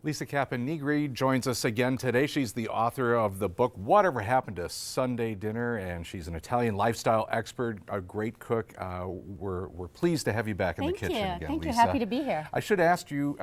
Lisa Caponigri joins us again today. She's the author of the book, Whatever Happened to Sunday Dinner, and she's an Italian lifestyle expert, a great cook. We're pleased to have you back in the kitchen again, Lisa. Thank you. Happy to be here. I should ask you,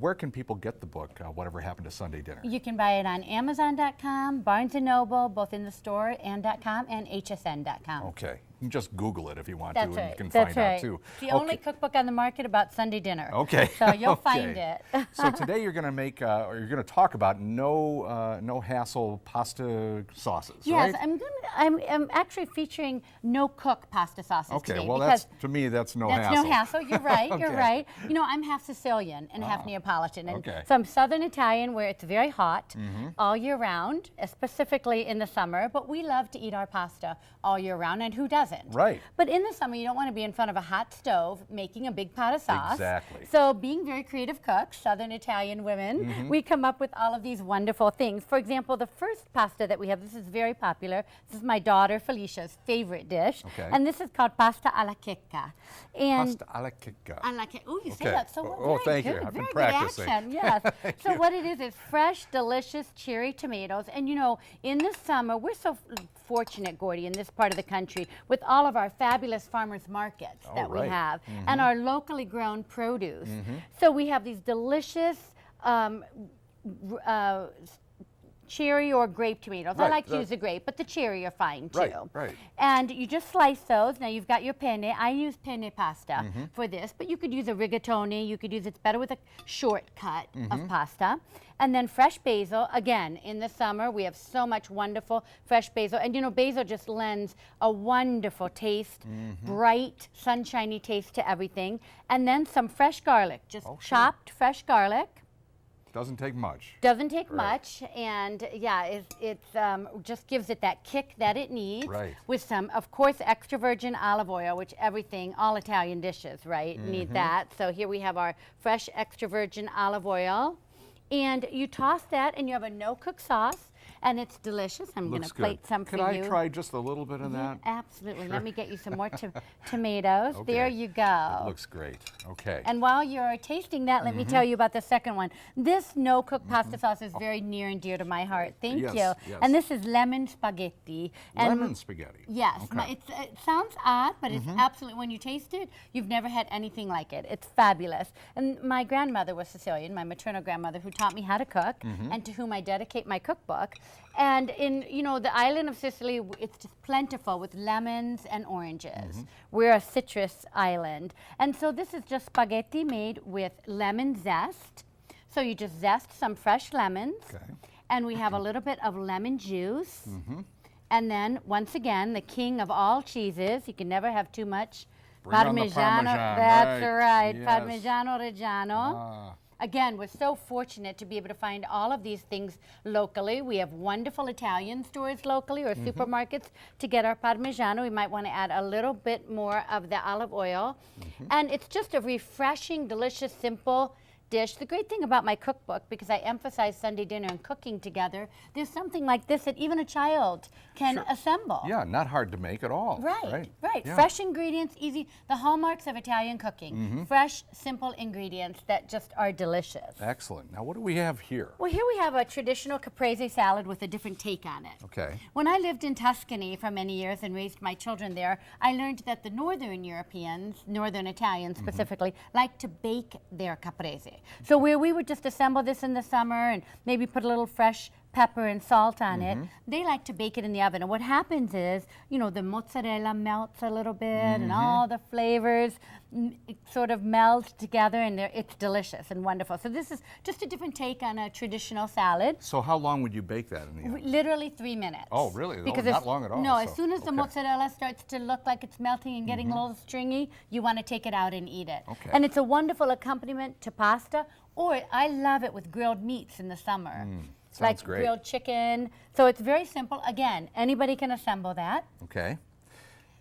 where can people get the book, Whatever Happened to Sunday Dinner? You can buy it on Amazon.com, Barnes & Noble, both in the store and .com, and hsn.com. Okay. You can just Google it if you want to, and you can That's find right. out too. It's the only cookbook on the market about Sunday dinner. Okay. So you'll Okay. find it. So today you're going to make, or you're going to talk about no hassle pasta sauces, Yes, right? I'm actually featuring no-cook pasta sauces today. Okay, well because to me that's no that's hassle. no hassle. You're right. You're Okay. right. You know, I'm half Sicilian and half Neapolitan, and Okay. so I'm Southern Italian, where it's very hot all year round, specifically in the summer. But we love to eat our pasta all year round, and who doesn't? Right. But in the summer, you don't want to be in front of a hot stove making a big pot of sauce. Exactly. So, being very creative cooks, Southern Italian women, we come up with all of these wonderful things. For example, the first pasta that we have, this is very popular. This is my daughter Felicia's favorite dish, Okay. and this is called pasta alla chicca. And Pasta alla chicca. Oh, you say Okay. that so well. Oh, Very thank you. good, I've been very practicing. Good accent. Yes. Thank So you. what it is fresh, delicious cherry tomatoes. And you know, in the summer, we're so fortunate, Gordy, in this part of the country, with all of our fabulous farmers markets that we right. have, and our locally grown produce. So we have these delicious cherry or grape tomatoes. I Right, like to use the grape, but the cherry are fine too. Right, right. And you just slice those. Now you've got your penne. I use penne pasta for this, but you could use a rigatoni. You could use, it's better with a shortcut of pasta. And then fresh basil. Again, in the summer, we have so much wonderful fresh basil. And you know, basil just lends a wonderful taste, bright, sunshiny taste to everything. And then some fresh garlic, just chopped fresh garlic. Doesn't take much. Doesn't take much, and yeah, it just gives it that kick that it needs. Right. With some, of course, extra virgin olive oil, which all Italian dishes, right, need that. So here we have our fresh extra virgin olive oil, and you toss that, and you have a no-cook sauce, and it's delicious. I'm going to plate some for you. Could I try just a little bit of that? Absolutely. Let me get you some more tomatoes. Okay. There you go. It looks great. Okay. And while you're tasting that, let me tell you about the second one. This no-cook pasta sauce is very near and dear to my heart. Thank you. Yes. And this is lemon spaghetti. And Lemon spaghetti. yes, Okay. it sounds odd, but it's absolutely, when you taste it, you've never had anything like it. It's fabulous. And my grandmother was Sicilian, my maternal grandmother, who taught me how to cook, and to whom I dedicate my cookbook. And in, you know, the island of Sicily, it's just plentiful with lemons and oranges. We're a citrus island. And so this is just spaghetti made with lemon zest. So you just zest some fresh lemons. Okay. And we have a little bit of lemon juice. And then, once again, the king of all cheeses. You can never have too much. Bring on the Parmesan, That's right. Yes. Parmigiano Reggiano. Again, we're so fortunate to be able to find all of these things locally. We have wonderful Italian stores locally, or supermarkets, to get our Parmigiano. We might want to add a little bit more of the olive oil. And it's just a refreshing, delicious, simple dish. The great thing about my cookbook, because I emphasize Sunday dinner and cooking together, there's something like this that even a child can assemble. Yeah, not hard to make at all. Right. Yeah. Fresh ingredients, easy. The hallmarks of Italian cooking. Fresh, simple ingredients that just are delicious. Excellent. Now, what do we have here? Well, here we have a traditional caprese salad with a different take on it. Okay. When I lived in Tuscany for many years and raised my children there, I learned that the Northern Europeans, Northern Italians specifically, like to bake their caprese. So where we would just assemble this in the summer and maybe put a little fresh pepper and salt on it, they like to bake it in the oven. And what happens is, you know, the mozzarella melts a little bit and all the flavors sort of meld together, and it's delicious and wonderful. So this is just a different take on a traditional salad. So how long would you bake that in the oven? Literally 3 minutes. Oh, really? Because not long at all. No, so. as soon as the mozzarella starts to look like it's melting and getting a little stringy, you want to take it out and eat it. Okay. And it's a wonderful accompaniment to pasta, or I love it with grilled meats in the summer. Sounds like great. grilled chicken. So it's very simple. Again, anybody can assemble that. Okay.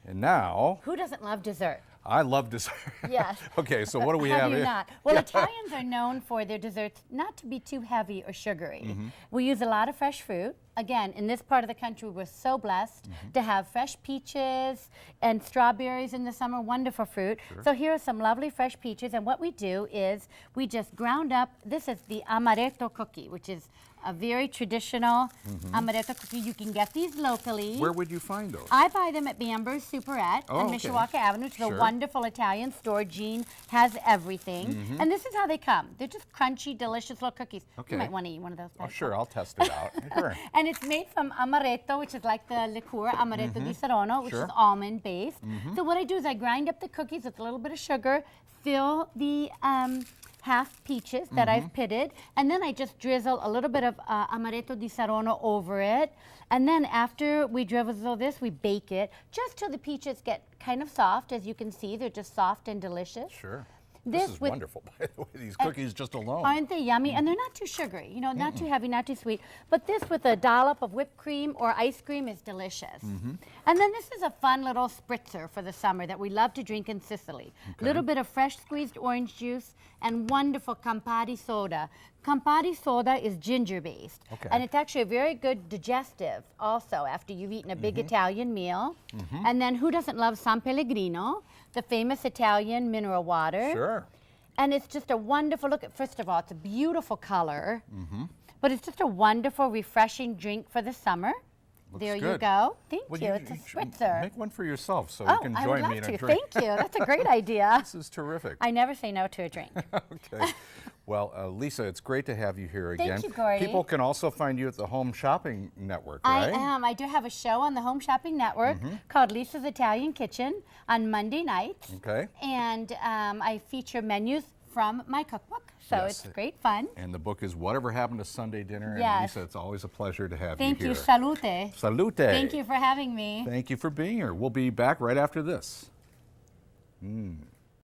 And now, Who doesn't love dessert? I love dessert. Yes. Okay, so what do we How have do you here? not? Well, Italians are known for their desserts not to be too heavy or sugary. We use a lot of fresh fruit. again, in this part of the country, we're so blessed to have fresh peaches and strawberries in the summer, wonderful fruit. Sure. So here are some lovely fresh peaches, and what we do is we just ground up, this is the amaretto cookie, which is a very traditional amaretto cookie. You can get these locally. Where would you find those? I buy them at Bamber's Superette Oh, on okay. Mishawaka Avenue. It's a Sure. wonderful Italian store. Jean has everything. And this is how they come. They're just crunchy, delicious little cookies. Okay. You might want to eat one of those. Oh, Pat. sure, I'll test it out. Sure. And it's made from amaretto, which is like the liqueur, amaretto di Saronno, which Sure. is almond based. So what I do is I grind up the cookies with a little bit of sugar, fill the half peaches that I've pitted, and then I just drizzle a little bit of amaretto di Saronno over it. And then after we drizzle this, we bake it just till the peaches get kind of soft. As you can see, they're just soft and delicious. Sure. This This is with- wonderful, by the way, these cookies just alone. Aren't they yummy? And they're not too sugary, you know, not too heavy, not too sweet. But this with a dollop of whipped cream or ice cream is delicious. And then this is a fun little spritzer for the summer that we love to drink in Sicily. A little bit of fresh squeezed orange juice and wonderful Campari soda. Campari soda is ginger based. Okay. And it's actually a very good digestive also after you've eaten a big Italian meal. And then who doesn't love San Pellegrino, the famous Italian mineral water? Sure. And it's just a wonderful look. First of all, it's a beautiful color, but it's just a wonderful, refreshing drink for the summer. Looks There you good. go. Thank Well, you. It's a should spritzer. Make one for yourself so Oh, you can I would join love me in to. a drink. Thank you. That's a great idea. This is terrific. I never say no to a drink. Okay. Well, Lisa, it's great to have you here Thank again. you, Gordy. People can also find you at the Home Shopping Network, I right? am. I do have a show on the Home Shopping Network called Lisa's Italian Kitchen on Monday nights. Okay. And I feature menus from my cookbook. So Yes. it's great fun. And the book is Whatever Happened to Sunday Dinner. And Yes. Lisa, it's always a pleasure to have Thank you you. here. Salute. Salute. Thank you for having me. Thank you for being here. We'll be back right after this.